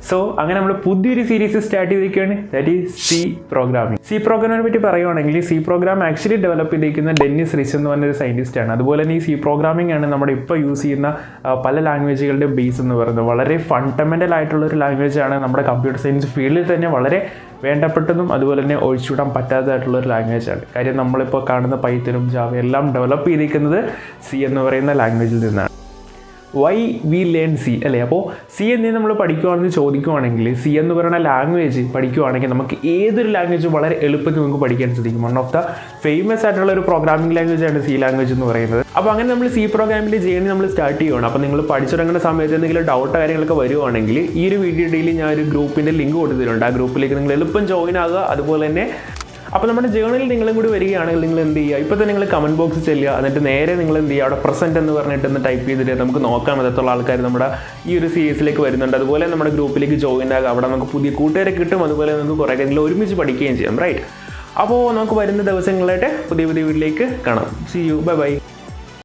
So അങ്ങനെ നമ്മൾ പുതിയൊരു സീരീസ് സ്റ്റാർട്ട് ചെയ്തിരിക്കുകയാണ്, that is C programming. C പ്രോഗ്രാമിനെ പറ്റി പറയുവാണെങ്കിൽ സി പ്രോഗ്രാം ആക്ച്വലി ഡെവലപ്പ് ചെയ്തിരിക്കുന്ന ഡെന്നിസ് റിച്ച് എന്ന് പറഞ്ഞൊരു സയൻറ്റിസ്റ്റാണ്. അതുപോലെ തന്നെ ഈ സി പ്രോഗ്രാമിംഗ് ആണ് നമ്മുടെ ഇപ്പോൾ യൂസ് ചെയ്യുന്ന പല ലാംഗ്വേജുകളുടെ ബേസ് എന്ന് പറയുന്നത്. വളരെ ഫണ്ടമെൻ്റൽ ആയിട്ടുള്ളൊരു ലാംഗ്വേജാണ്. നമ്മുടെ കമ്പ്യൂട്ടർ സയൻസ് ഫീൽഡിൽ തന്നെ വളരെ വേണ്ടപ്പെട്ടതും അതുപോലെ തന്നെ ഒഴിച്ചുവിടാൻ പറ്റാത്തതായിട്ടുള്ളൊരു ലാംഗ്വേജാണ്. കാര്യം നമ്മളിപ്പോൾ കാണുന്ന പൈത്തനും ജാവ എല്ലാം ഡെവലപ്പ് ചെയ്തിരിക്കുന്നത് സി എന്ന് പറയുന്ന ലാംഗ്വേജിൽ നിന്നാണ്. വൈ വി ലേൺ സി അല്ലേ? അപ്പോൾ സി എന്നീ നമ്മൾ പഠിക്കുകയാണെന്ന് ചോദിക്കുവാണെങ്കിൽ സി എന്ന് പറയുന്ന ലാംഗ്വേജ് പഠിക്കുകയാണെങ്കിൽ നമുക്ക് ഏതൊരു ലാംഗ്വേജും വളരെ എളുപ്പത്തിൽ നമുക്ക് പഠിക്കാൻ സാധിക്കും. വൺ ഓഫ് ദ ഫേമസ് ആയിട്ടുള്ള ഒരു പ്രോഗ്രാമിംഗ് ലാംഗ്വേജാണ് സി ലാംഗ്വേജ് എന്ന് പറയുന്നത്. അപ്പോൾ അങ്ങനെ നമ്മൾ സി പ്രോഗ്രാമിൻ്റെ ജേർണി നമ്മൾ സ്റ്റാർട്ട് ചെയ്യുകയാണ്. അപ്പോൾ നിങ്ങൾ പഠിച്ചിറങ്ങുന്ന സമയത്ത് എന്തെങ്കിലും ഡൗട്ട് കാര്യങ്ങളൊക്കെ വരുവാണെങ്കിൽ ഈ ഒരു വീഡിയോയിൽ ഞാൻ ഒരു ഗ്രൂപ്പിൻ്റെ ലിങ്ക് കൊടുത്തിട്ടുണ്ട്. ആ ഗ്രൂപ്പിലേക്ക് നിങ്ങൾ എളുപ്പം ജോയിൻ ആകുക. അതുപോലെ തന്നെ അപ്പോൾ നമ്മുടെ ജേർണലിൽ നിങ്ങളും കൂടി വരികയാണെങ്കിൽ നിങ്ങൾ എന്ത് ചെയ്യുക, ഇപ്പോൾ തന്നെ നിങ്ങൾ കമൻറ്റ് ബോക്സിൽ ചെല്ലുക. എന്നിട്ട് നേരെ നിങ്ങൾ എന്ത് ചെയ്യുക, അവിടെ പ്രസൻറ്റ് എന്ന് പറഞ്ഞിട്ട് ഒന്ന് ടൈപ്പ് ചെയ്തിട്ട് നമുക്ക് നോക്കാൻ വിധത്തുള്ള ആൾക്കാർ നമ്മുടെ ഈ ഒരു സീരീസിലേക്ക് വരുന്നുണ്ട്. അതുപോലെ നമ്മുടെ ഗ്രൂപ്പിലേക്ക് ജോയിൻ ആകുക. അവിടെ നമുക്ക് പുതിയ കൂട്ടുകാരെ കിട്ടും. അതുപോലെ നമുക്ക് കുറേ കാര്യങ്ങൾ ഒരുമിച്ച് പഠിക്കുകയും ചെയ്യാം, റൈറ്റ്? അപ്പോൾ നമുക്ക് വരുന്ന ദിവസങ്ങളായിട്ട് പുതിയ വീഡിയോയിലേക്ക് കാണാം. See you, bye by.